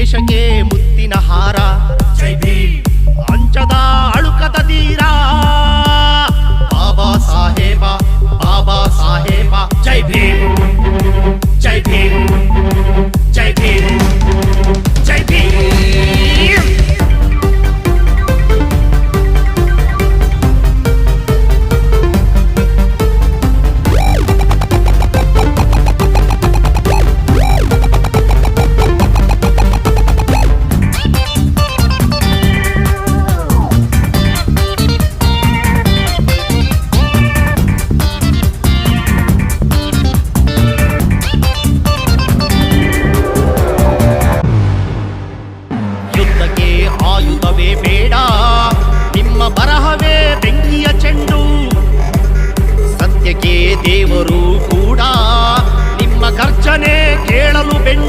ದೇಶಕ್ಕೆ ಮುತ್ತಿನ ಹಾರ. ಜೈ ಭೀಮ್. ಅಂಚದ ಅಳುಕದ ತೀರ ಬಾಬಾ ಸಾಹೇಬ, ಬಾಬಾ ಸಾಹೇಬ. ಜೈ ಭೀಮ್. ಜೈ ಭೀಮ್. ಜೈ ಭೀಮ್. ಜೈ ಭೀಮ್. ಯುದ್ಧಕ್ಕೆ ಆಯುಧವೇ ಬೇಡ, ನಿಮ್ಮ ಬರಹವೇ ಬೆಂಕಿಯ ಚೆಂಡು. ಸತ್ಯಕ್ಕೆ ದೇವರು ಕೂಡ, ನಿಮ್ಮ ಗರ್ಜನೆ ಕೇಳಲು ಬೆಂಡು.